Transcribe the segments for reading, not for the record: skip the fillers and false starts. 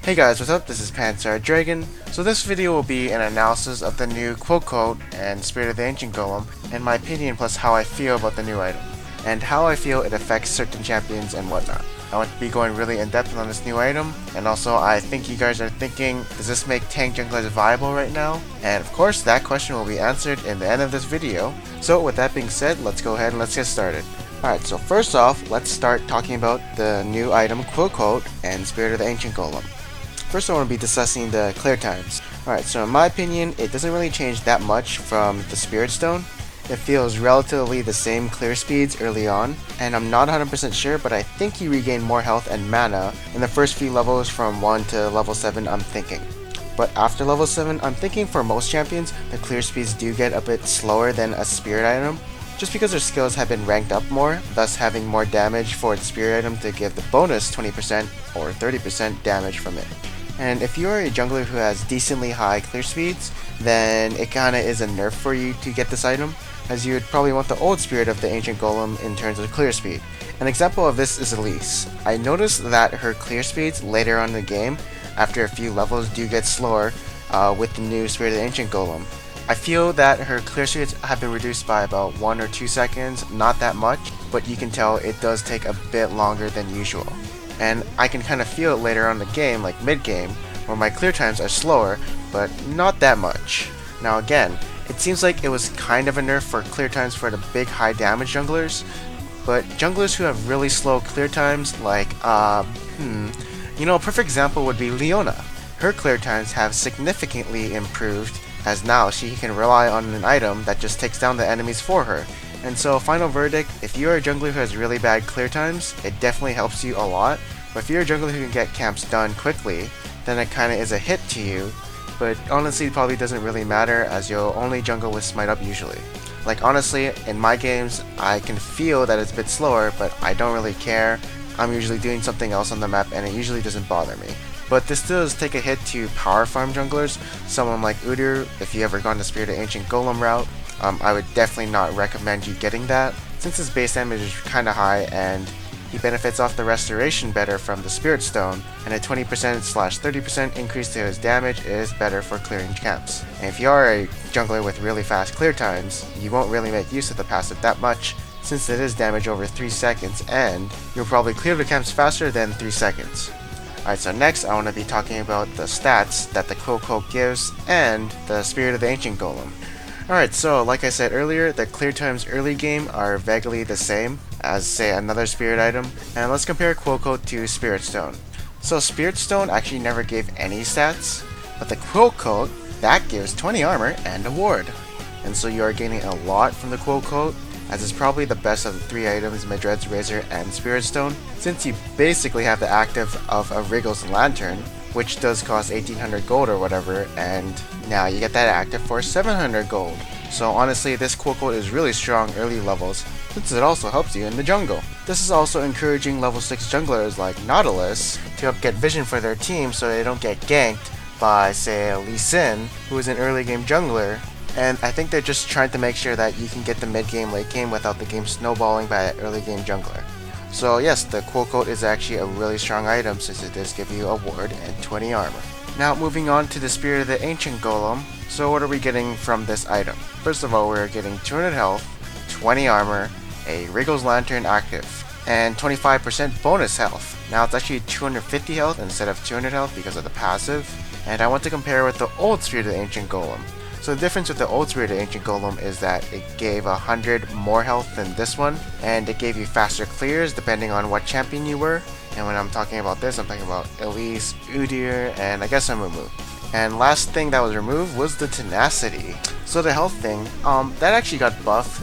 Hey guys, what's up? This is Panzer Dragon. So this video will be an analysis of the new Quill coat and Spirit of the Ancient Golem, and my opinion plus how I feel about the new item, and how I feel it affects certain champions and whatnot. I want to be going really in depth on this new item, and also I think you guys are thinking, does this make tank junglers viable right now? And of course that question will be answered in the end of this video. So with that being said, let's go ahead and let's get started. Alright, so first off, let's start talking about the new item Quill coat and Spirit of the Ancient Golem. First I want to be discussing the clear times. Alright, so in my opinion, it doesn't really change that much from the Spirit Stone. It feels relatively the same clear speeds early on, and I'm not 100% sure, but I think you regain more health and mana in the first few levels from 1 to level 7, I'm thinking. But after level 7, I'm thinking for most champions, the clear speeds do get a bit slower than a Spirit item, just because their skills have been ranked up more, thus having more damage for the Spirit item to give the bonus 20% or 30% damage from it. And if you are a jungler who has decently high clear speeds, then it kinda is a nerf for you to get this item, as you would probably want the old Spirit of the Ancient Golem in terms of clear speed. An example of this is Elise. I noticed that her clear speeds later on in the game, after a few levels, do get slower with the new Spirit of the Ancient Golem. I feel that her clear speeds have been reduced by about 1 or 2 seconds, not that much, but you can tell it does take a bit longer than usual. And I can kind of feel it later on in the game, like mid-game, where my clear times are slower, but not that much. Now again, it seems like it was kind of a nerf for clear times for the big high damage junglers, but junglers who have really slow clear times, like, a perfect example would be Leona. Her clear times have significantly improved, as now she can rely on an item that just takes down the enemies for her. And so, final verdict, if you're a jungler who has really bad clear times, it definitely helps you a lot. But if you're a jungler who can get camps done quickly, then it kinda is a hit to you. But honestly, it probably doesn't really matter, as you'll only jungle with Smite Up usually. Like honestly, in my games, I can feel that it's a bit slower, but I don't really care. I'm usually doing something else on the map, and it usually doesn't bother me. But this does take a hit to power farm junglers, someone like Udyr. If you ever gone the Spirit of Ancient Golem route, I would definitely not recommend you getting that, since his base damage is kinda high and he benefits off the restoration better from the Spirit Stone, and a 20%/30% increase to his damage is better for clearing camps. And if you are a jungler with really fast clear times, you won't really make use of the passive that much, since it is damage over 3 seconds, and you'll probably clear the camps faster than 3 seconds. Alright, so next I want to be talking about the stats that the Quill coat gives and the Spirit of the Ancient Golem. Alright, so like I said earlier, the clear times early game are vaguely the same as, say, another Spirit item, and let's compare Quill coat to Spirit Stone. So Spirit Stone actually never gave any stats, but the Quill coat, that gives 20 armor and a ward. And so you are gaining a lot from the Quill coat, as it's probably the best of the 3 items, Madred's Razor and Spirit Stone, since you basically have the active of a Wriggle's Lantern, which does cost 1800 gold or whatever, and now you get that active for 700 gold. So honestly, this Quill coat is really strong early levels, since it also helps you in the jungle. This is also encouraging level 6 junglers like Nautilus to help get vision for their team so they don't get ganked by, say, Lee Sin, who is an early game jungler, and I think they're just trying to make sure that you can get the mid game, late game without the game snowballing by an early game jungler. So yes, the Quill coat is actually a really strong item since it does give you a ward and 20 armor. Now moving on to the Spirit of the Ancient Golem, so what are we getting from this item? First of all, we're getting 200 health, 20 armor, a Wriggle's Lantern active, and 25% bonus health. Now it's actually 250 health instead of 200 health because of the passive, and I want to compare with the old Spirit of the Ancient Golem. So the difference with the old Spirit of the Ancient Golem is that it gave 100 more health than this one, and it gave you faster clears depending on what champion you were. And when I'm talking about this, I'm talking about Elise, Udyr, and I guess Amumu. And last thing that was removed was the tenacity. So the health thing, that actually got buffed.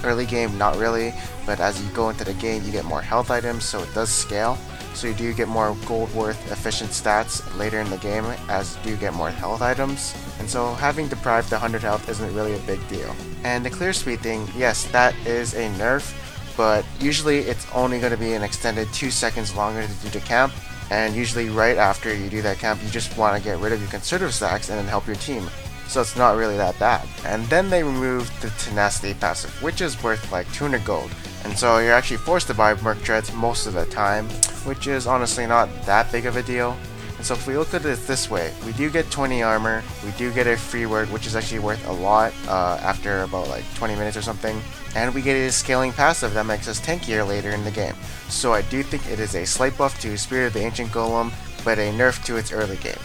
Early game, not really, but as you go into the game, you get more health items, so it does scale. So you do get more gold worth efficient stats later in the game as you do get more health items. And so having deprived the 100 health isn't really a big deal. And the clear speed thing, yes, that is a nerf, but usually it's only going to be an extended 2 seconds longer to do the camp, and usually right after you do that camp you just want to get rid of your conservative stacks and then help your team. So it's not really that bad. And then they removed the tenacity passive, which is worth like 200 gold. And so you're actually forced to buy Merc Dreads most of the time, which is honestly not that big of a deal. And so if we look at it this way, we do get 20 armor, we do get a free word, which is actually worth a lot after about like 20 minutes or something, and we get a scaling passive that makes us tankier later in the game. So I do think it is a slight buff to Spirit of the Ancient Golem, but a nerf to its early game.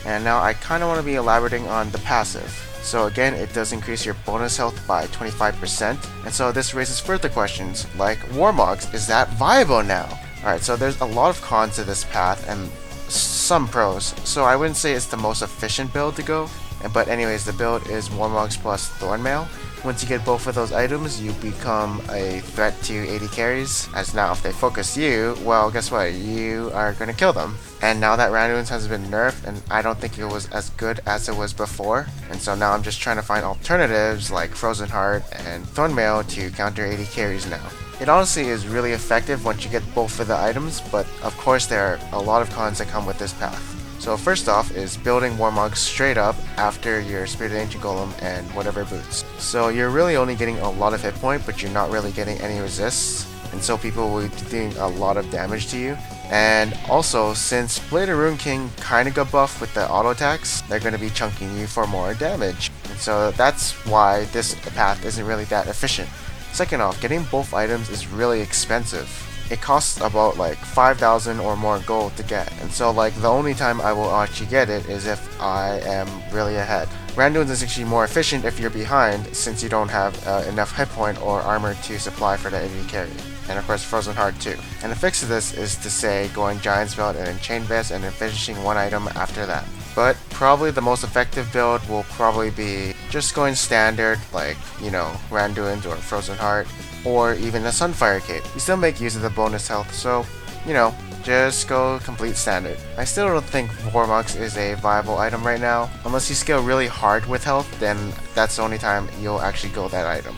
And now I kind of want to be elaborating on the passive. So again, it does increase your bonus health by 25%, and so this raises further questions like, Warmogs, is that viable now? Alright, so there's a lot of cons to this path and some pros, so I wouldn't say it's the most efficient build to go, but anyways, the build is Warmogs plus Thornmail. Once you get both of those items, you become a threat to AD carries, as now if they focus you, well, guess what, you are going to kill them. And now that Randuin's has been nerfed, and I don't think it was as good as it was before, and so now I'm just trying to find alternatives like Frozen Heart and Thornmail to counter AD carries now. It honestly is really effective once you get both of the items, but of course there are a lot of cons that come with this path. So first off is building Warmogs straight up after your Spirit of the Ancient Golem and whatever boots. So you're really only getting a lot of hit point, but you're not really getting any resists, and so people will be doing a lot of damage to you. And also, since Blade of Ruin King kinda got buffed with the auto attacks, they're gonna be chunking you for more damage. And so that's why this path isn't really that efficient. Second off, getting both items is really expensive. It costs about like 5,000 or more gold to get, and so like the only time I will actually get it is if I am really ahead. Randuin's is actually more efficient if you're behind, since you don't have enough hit point or armor to supply for the AD carry. And of course Frozen Heart too. And the fix to this is to say going Giant's Belt and then Chain Vest and then finishing one item after that. But probably the most effective build will probably be just going standard, like, you know, Randuin's or Frozen Heart, or even a Sunfire Cape. You still make use of the bonus health, so, you know, just go complete standard. I still don't think Warmogs is a viable item right now. Unless you scale really hard with health, then that's the only time you'll actually go that item.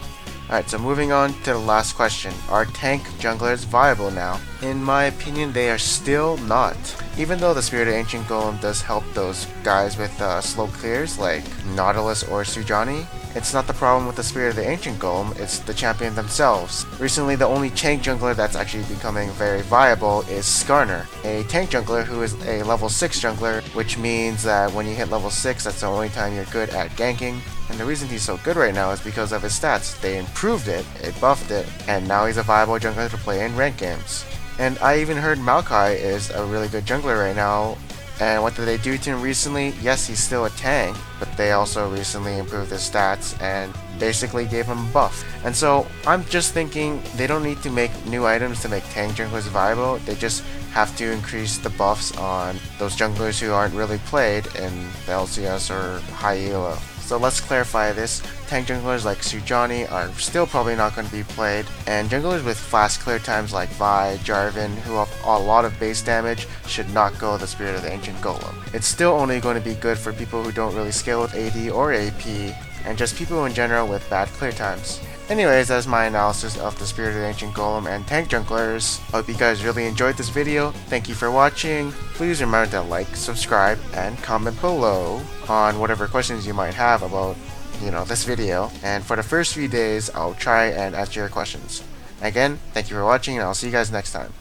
Alright, so moving on to the last question. Are tank junglers viable now? In my opinion, they are still not. Even though the Spirit of Ancient Golem does help those guys with slow clears like Nautilus or Sujani, it's not the problem with the Spirit of the Ancient Golem, it's the champion themselves. Recently, the only tank jungler that's actually becoming very viable is Skarner, a tank jungler who is a level 6 jungler, which means that when you hit level 6, that's the only time you're good at ganking. And the reason he's so good right now is because of his stats. They improved it, buffed it, and now he's a viable jungler to play in ranked games. And I even heard Maokai is a really good jungler right now. And what did they do to him recently? Yes, he's still a tank, but they also recently improved his stats and basically gave him a buff. And so I'm just thinking they don't need to make new items to make tank junglers viable. They just have to increase the buffs on those junglers who aren't really played in the LCS or high elo. So let's clarify this. Tank junglers like Sujani are still probably not going to be played, and junglers with fast clear times like Vi, Jarvan, who have a lot of base damage, should not go the Spirit of the Ancient Golem. It's still only going to be good for people who don't really scale with AD or AP, and just people in general with bad clear times. Anyways, that's my analysis of the Spirit of the Ancient Golem and tank junglers. I hope you guys really enjoyed this video. Thank you for watching. Please remember to like, subscribe, and comment below on whatever questions you might have about, you know, this video. And for the first few days, I'll try and answer your questions. Again, thank you for watching, and I'll see you guys next time.